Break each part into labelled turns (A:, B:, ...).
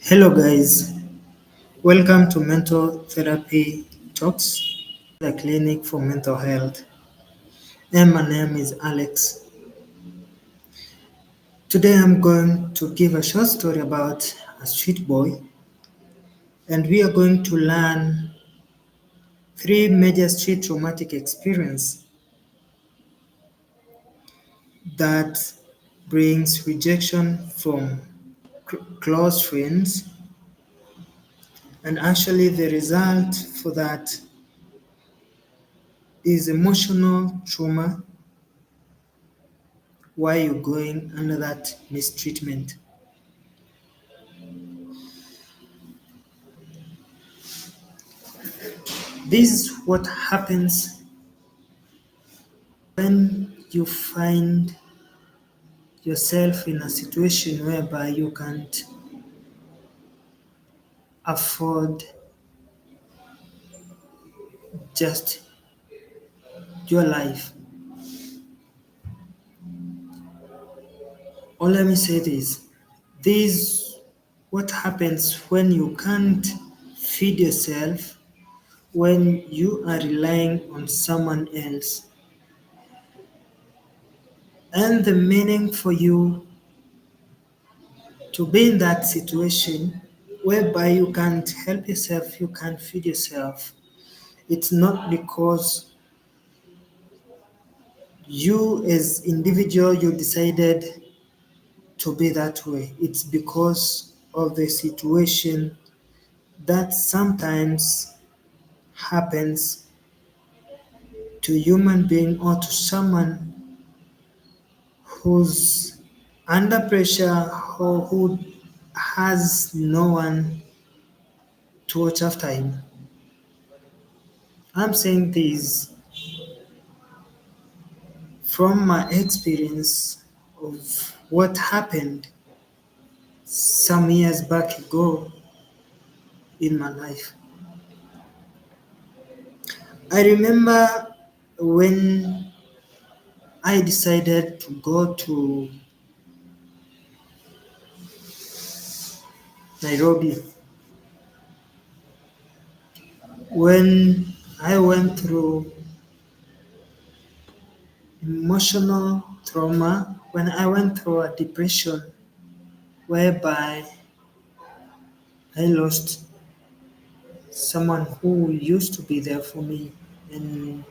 A: Hello, guys. Welcome to Mental Therapy Talks, the clinic for mental health. And my name is Alex. Today, I'm going to give a short story about a street boy, and we are going to learn three major street traumatic experiences that brings rejection from close friends, and actually, the result for that is emotional trauma while you're going under that mistreatment. This is what happens when you find yourself in a situation whereby you can't afford just your life. Or let me say this what happens when you can't feed yourself, when you are relying on someone else. And the meaning for you to be in that situation whereby you can't help yourself, you can't feed yourself. It's not because you as individual you decided to be that way. It's because of the situation that sometimes happens to human being or to someone who's under pressure or who has no one to watch after him. I'm saying this from my experience of what happened some years back ago in my life. I remember when I decided to go to Nairobi, when I went through emotional trauma, when I went through a depression whereby I lost someone who used to be there for me, and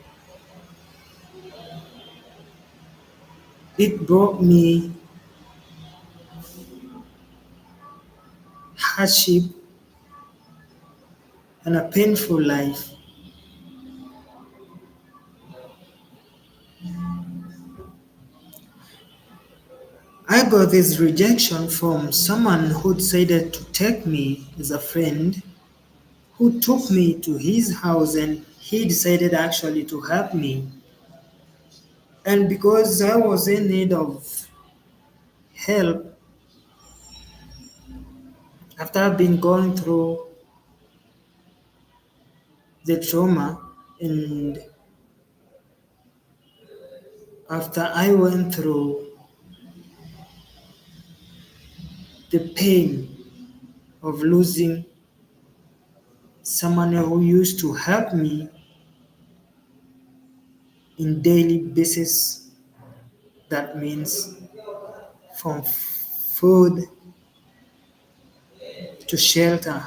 A: it brought me hardship and a painful life. I got this rejection from someone who decided to take me as a friend, who took me to his house and he decided actually to help me. And because I was in need of help after I've been going through the trauma, and after I went through the pain of losing someone who used to help me in daily basis, that means from food to shelter.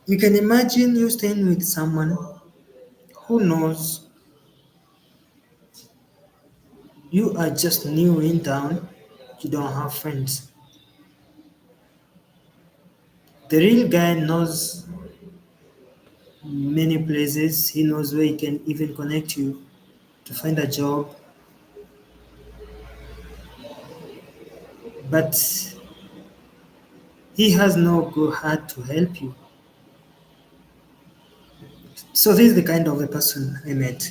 A: You can imagine you staying with someone who knows you are just new in town, you don't have friends. The real guy knows many places, he knows where he can even connect you to find a job, but he has no good heart to help you. So this is the kind of a person I met.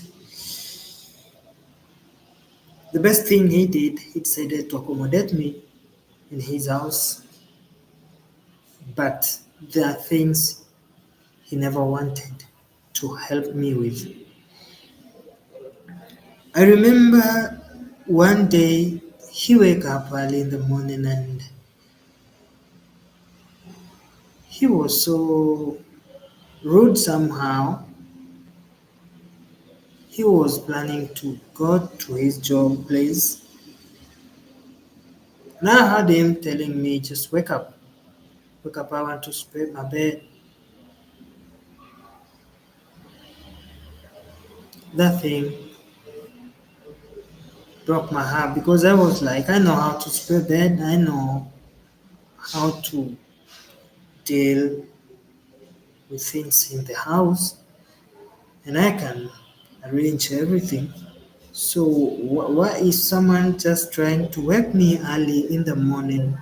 A: The best thing he did, he decided to accommodate me in his house, but there are things he never wanted to help me with. I remember one day He wake up early in the morning and he was so rude somehow. He was planning to go to his job place. And I heard him telling me, just wake up. Wake up, I want to spread my bed. That thing broke my heart because I was like, I know how to spread bed. I know how to deal with things in the house. And I can arrange everything. So why is someone just trying to wake me early in the morning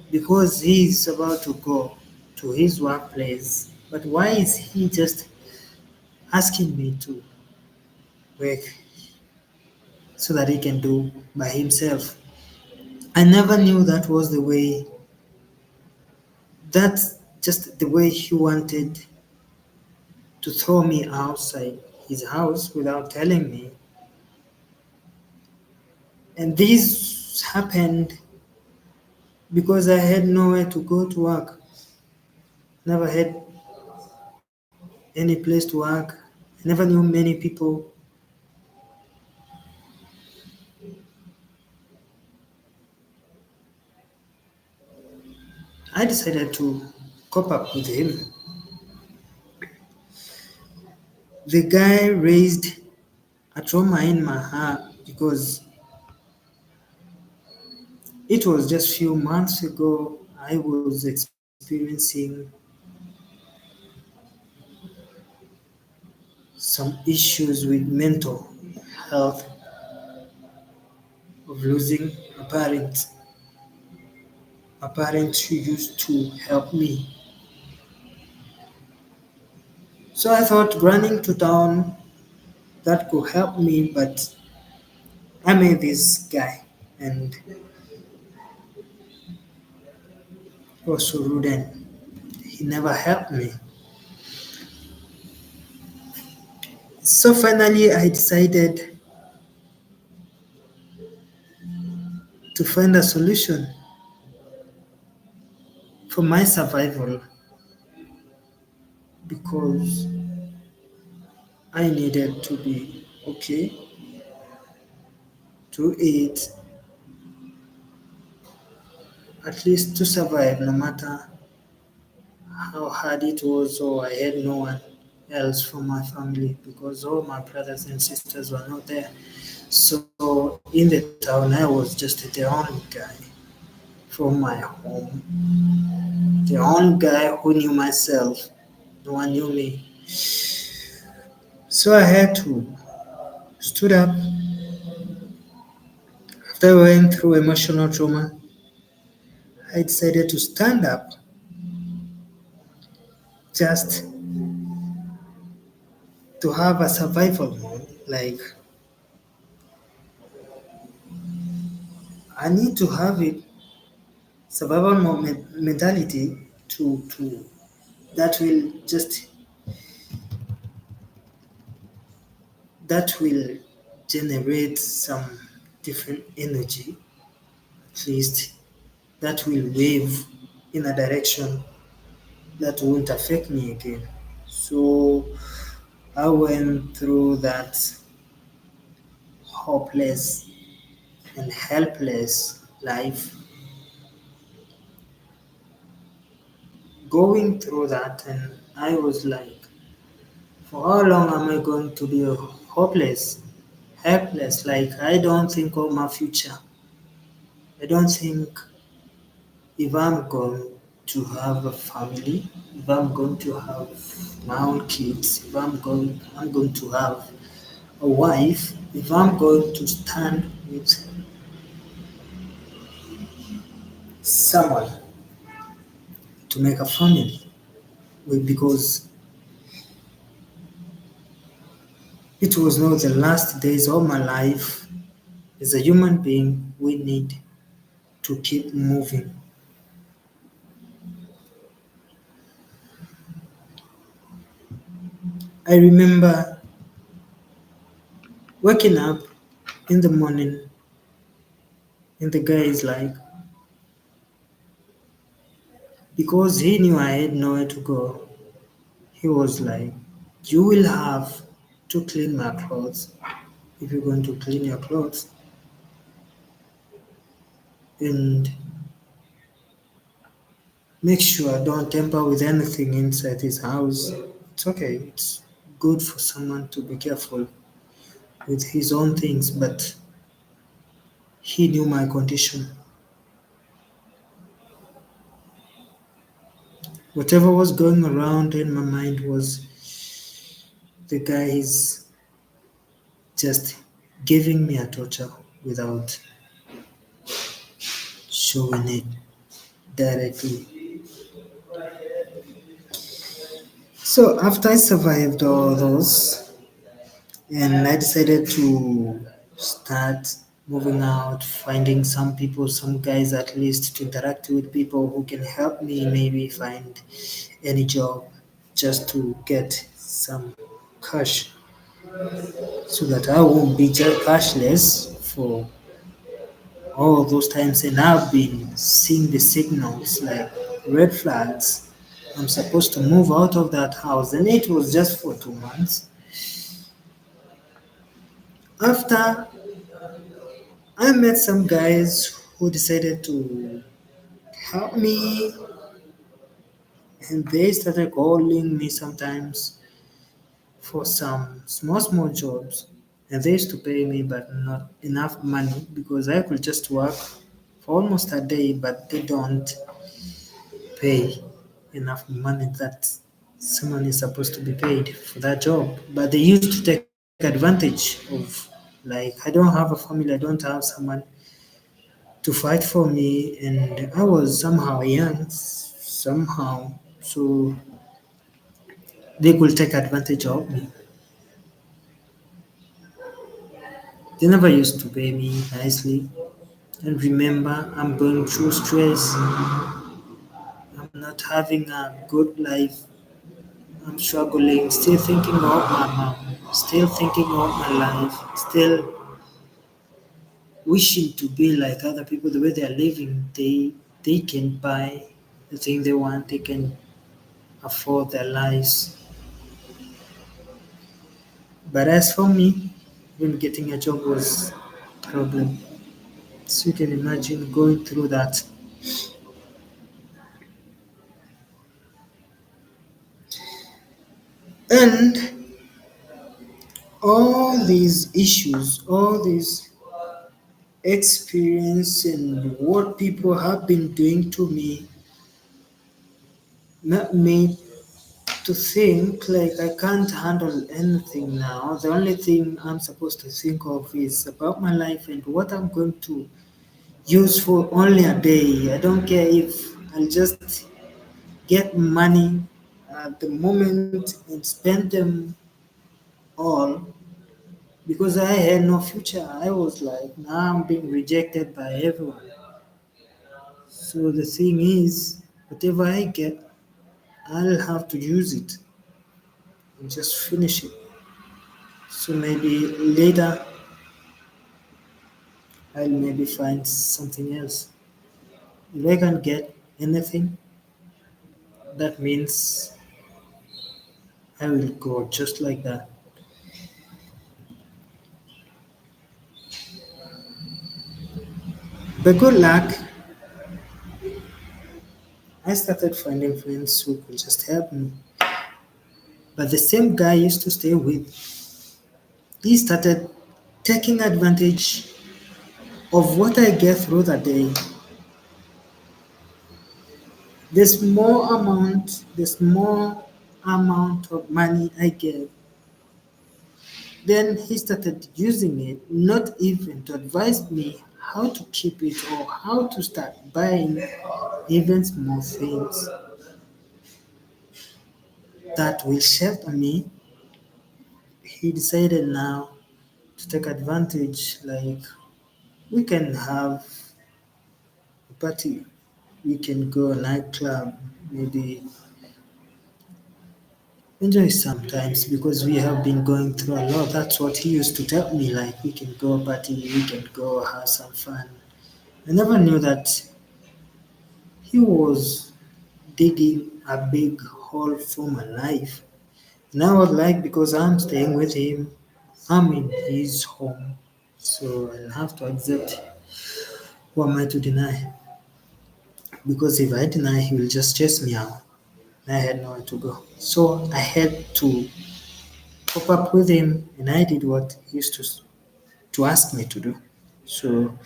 A: because he's about to go to his workplace? But why is he just asking me to wake so that he can do by himself? I never knew that was the way. That's just the way he wanted to throw me outside his house without telling me. And this happened because I had nowhere to go to work. Never had any place to work. I never knew many people. I decided to cope up with him. The guy raised a trauma in my heart because it was just few months ago I was experiencing some issues with mental health of losing a parent who used to help me. So I thought running to town that could help me, but I met this guy and he was so rude and he never helped me. So finally I decided to find a solution for my survival because I needed to be okay, to eat, at least to survive no matter how hard it was, or I had no one else from my family because all my brothers and sisters were not there. So in the town, I was just the only guy from my home, the only guy who knew myself. No one knew me. So I had to stood up after going through emotional trauma. I decided to stand up just to have a survival mode. Like I need to have it survival mentality to that will just that will generate some different energy, at least that will wave in a direction that won't affect me again. So I went through that hopeless and helpless life, going through that, and I was like, for how long am I going to be hopeless, helpless? Like I don't think of my future. I don't think if I'm going to have a family, if I'm going to have my own kids, if I'm going to have a wife, if I'm going to stand with someone to make a family with, because it was not the last days of my life. As a human being, we need to keep moving. I remember waking up in the morning And the guy is like, because he knew I had nowhere to go, he was like, you will have to clean my clothes if you're going to clean your clothes. And make sure don't tamper with anything inside his house. It's okay, it's good for someone to be careful with his own things, but he knew my condition. Whatever was going around in my mind was the guy is just giving me a torture without showing it directly. So after I survived all those, and I decided to start moving out, finding some people, some guys at least to interact with people who can help me maybe find any job just to get some cash so that I won't be cashless for all those times. And I've been seeing the signals like red flags. I'm supposed to move out of that house, and it was just for 2 months. After I met some guys who decided to help me, and they started calling me sometimes for some small jobs. And they used to pay me, but not enough money because I could just work for almost a day, but they don't pay enough money that someone is supposed to be paid for that job. But they used to take advantage of, like, I don't have a family, I don't have someone to fight for me, and I was somehow young, somehow, so they could take advantage of me. They never used to pay me nicely. And remember, I'm going through stress, I'm not having a good life, I'm struggling, still thinking of my mom, still thinking of my life, still wishing to be like other people the way they are living. They can buy the thing they want, they can afford their lives. But as for me, even getting a job was a problem. So you can imagine going through that. And all these issues, all these experience and what people have been doing to me made me to think like I can't handle anything now. The only thing I'm supposed to think of is about my life and what I'm going to use for only a day. I don't care if I'll just get money at the moment and spend them all because I had no future. I was like, now I'm being rejected by everyone. So the thing is, whatever I get, I'll have to use it and just finish it. So maybe later I'll maybe find something else. If I can get anything, that means I will go just like that. But good luck, I started finding friends who could just help me. But the same guy I used to stay with, he started taking advantage of what I get through the day. The small amount of money I get, then he started using it, not even to advise me how to keep it or how to start buying even small things that will shape me. He decided now to take advantage, like we can have a party, we can go a nightclub, maybe enjoy sometimes because we have been going through a lot. That's what he used to tell me, like we can go party, we can go have some fun. I never knew that he was digging a big hole for my life. And I was like, because I'm staying with him, I'm in his home. So I'll have to accept. Who am I to deny? Because if I deny, he will just chase me out. I had nowhere to go. So I had to cope up with him, and I did what he used to ask me to do. So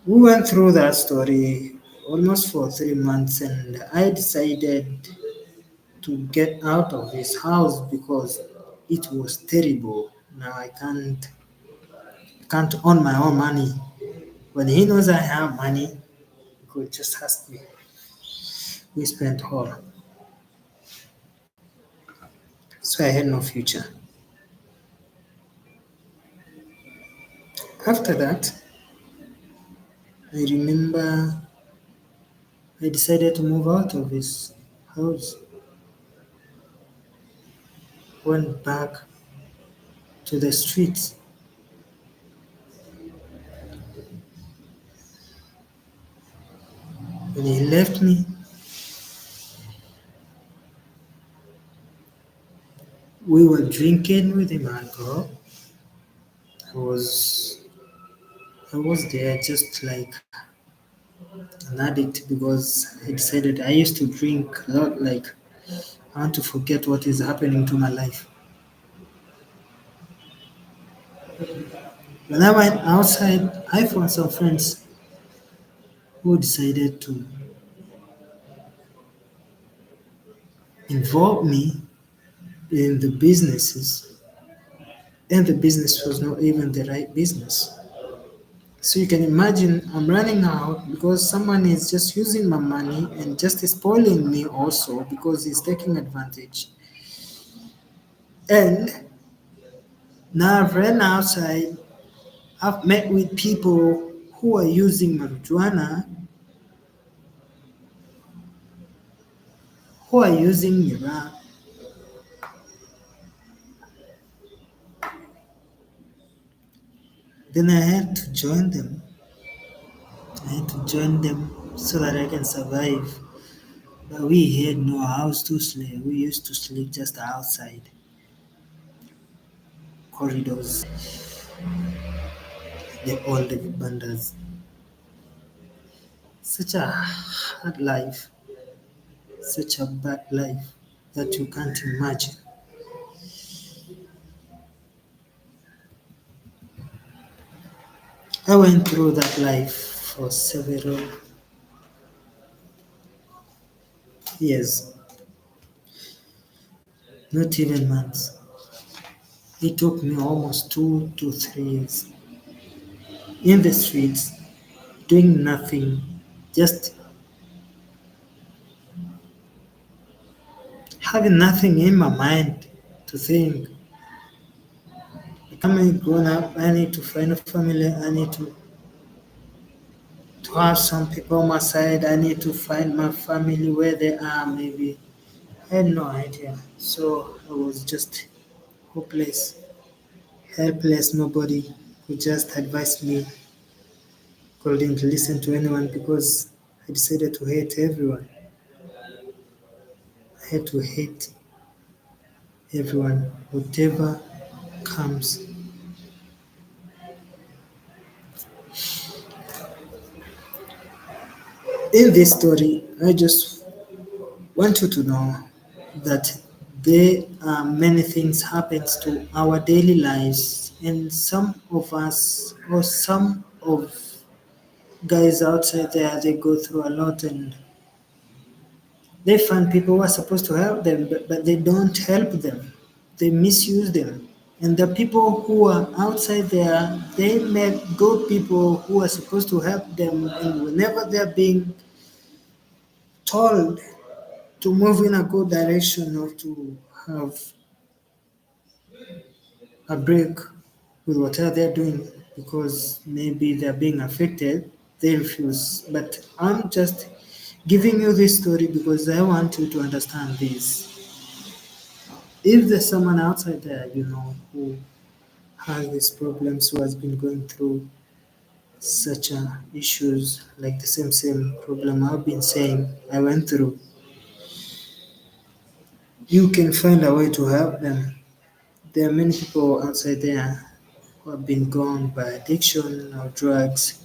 A: we went through that story almost for 3 months, and I decided to get out of his house because it was terrible. Now I can't earn my own money. When he knows I have money, he could just ask me. We spent all. So I had no future. After that, I remember I decided to move out of his house, went back to the streets. When he left me, we were drinking with him alcohol. I was I was there just like an addict because I decided I used to drink a lot, like I want to forget what is happening to my life. When I went outside, I found some friends who decided to involve me in the businesses, and the business was not even the right business. So you can imagine I'm running out because someone is just using my money and just spoiling me also because he's taking advantage. And now I've ran outside, I've met with people who are using marijuana, who are using Mira. Then I had to join them. I had to join them so that I can survive. But we had no house to sleep. We used to sleep just outside corridors, the old bandas. Such a hard life, such a bad life that you can't imagine. I went through that life for several years, not even months. It took me almost 2 to 3 years in the streets, doing nothing, just having nothing in my mind to think. Becoming grown up, I need to find a family, I need to have some people on my side, I need to find my family where they are, maybe. I had no idea. So I was just hopeless, helpless, nobody could just advise me, couldn't listen to anyone because I decided to hate everyone. I had to hate everyone, whatever comes. In this story, I just want you to know that there are many things happens to our daily lives, and some of us or some of guys outside there they go through a lot, and they find people who are supposed to help them, but they don't help them. They misuse them. And the people who are outside there, they met good people who are supposed to help them, and whenever they're being told to move in a good direction or to have a break with whatever they're doing because maybe they're being affected, they refuse. But I'm just giving you this story because I want you to understand this. If there's someone outside there, who has these problems, who has been going through, such issues like the same problem I've been saying I went through, you can find a way to help them. There are many people outside there who have been gone by addiction or drugs.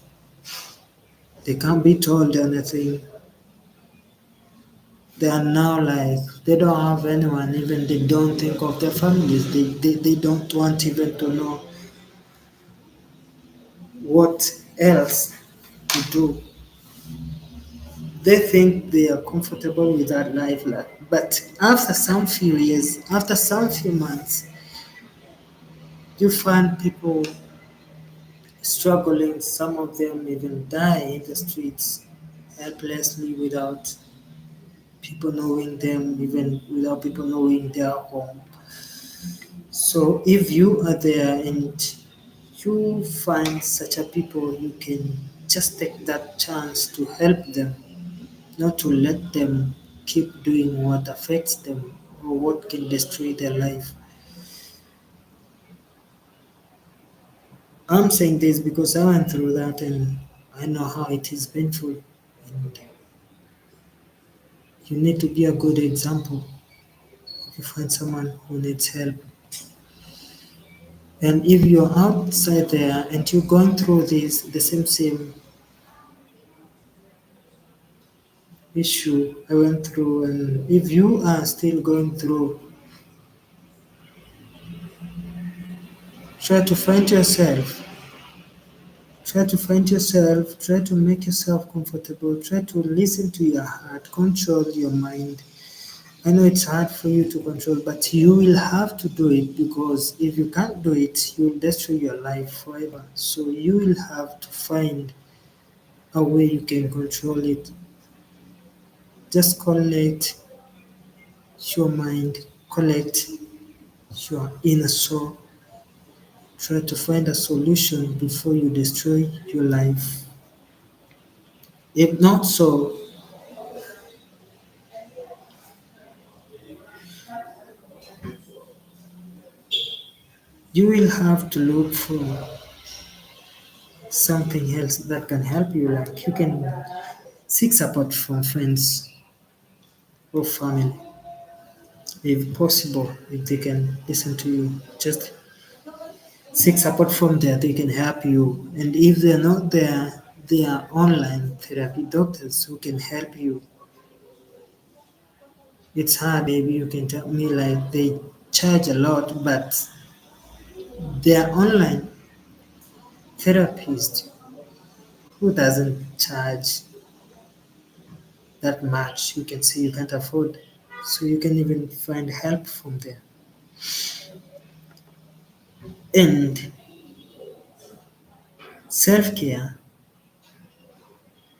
A: They can't be told anything. They are now like they don't have anyone, even they don't think of their families. They don't want even to know what else to do. They think they are comfortable with that life, but after some few years, after some few months, you find people struggling. Some of them even die in the streets helplessly without people knowing them, even without people knowing their home. So if you are there and you find such a people, you can just take that chance to help them, not to let them keep doing what affects them or what can destroy their life. I'm saying this because I went through that and I know how it is painful. And you need to be a good example if you find someone who needs help. And if you're outside there and you're going through this, the same issue I went through, and if you are still going through, try to find yourself. Try to find yourself, try to make yourself comfortable, try to listen to your heart, control your mind. I know it's hard for you to control, but you will have to do it because if you can't do it, you'll destroy your life forever. So you will have to find a way you can control it. Just collect your mind, collect your inner soul. Try to find a solution before you destroy your life. If not so, you will have to look for something else that can help you. Like you can seek support from friends or family, if possible, if they can listen to you. Just seek support from there, they can help you. And if they're not there, there are online therapy doctors who can help you. It's hard, maybe you can tell me like they charge a lot, but they are online therapists who doesn't charge that much. You can say you can't afford, so you can even find help from there. And self-care,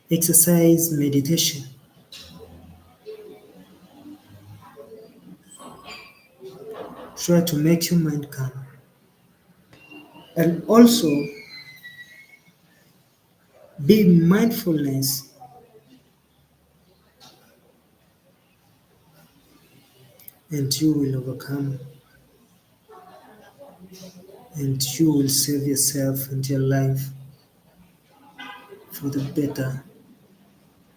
A: exercise, meditation, try to make your mind calm. And also be mindfulness, and you will overcome, and you will save yourself and your life for the better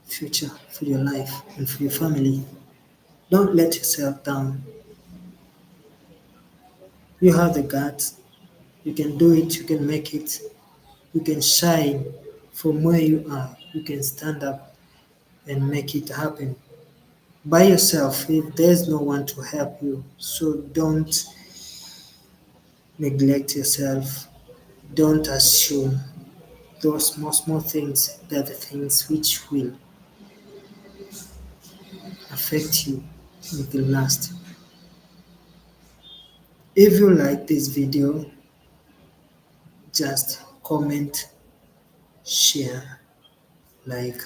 A: future for your life and for your family. Don't let yourself down. You have the guts. You can do it. You can make it. You can shine from where you are. You can stand up and make it happen by yourself if there's no one to help you. So don't neglect yourself. Don't assume those small things. They're the things which will affect you and will last. If you like this video, just comment, share, like.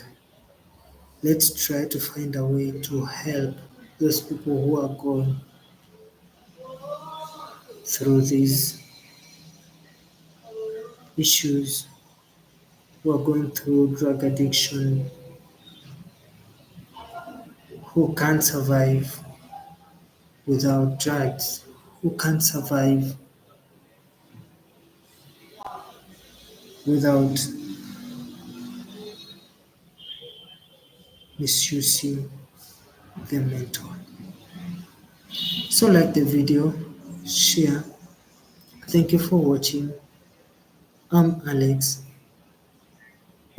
A: Let's try to find a way to help those people who are going through these issues, who are going through drug addiction, who can't survive without drugs, who can't survive without misusing the mentor. So like the video, share. Thank you for watching. I'm Alex.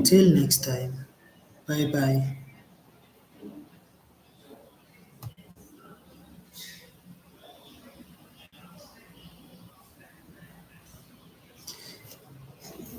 A: Till next time. Bye bye.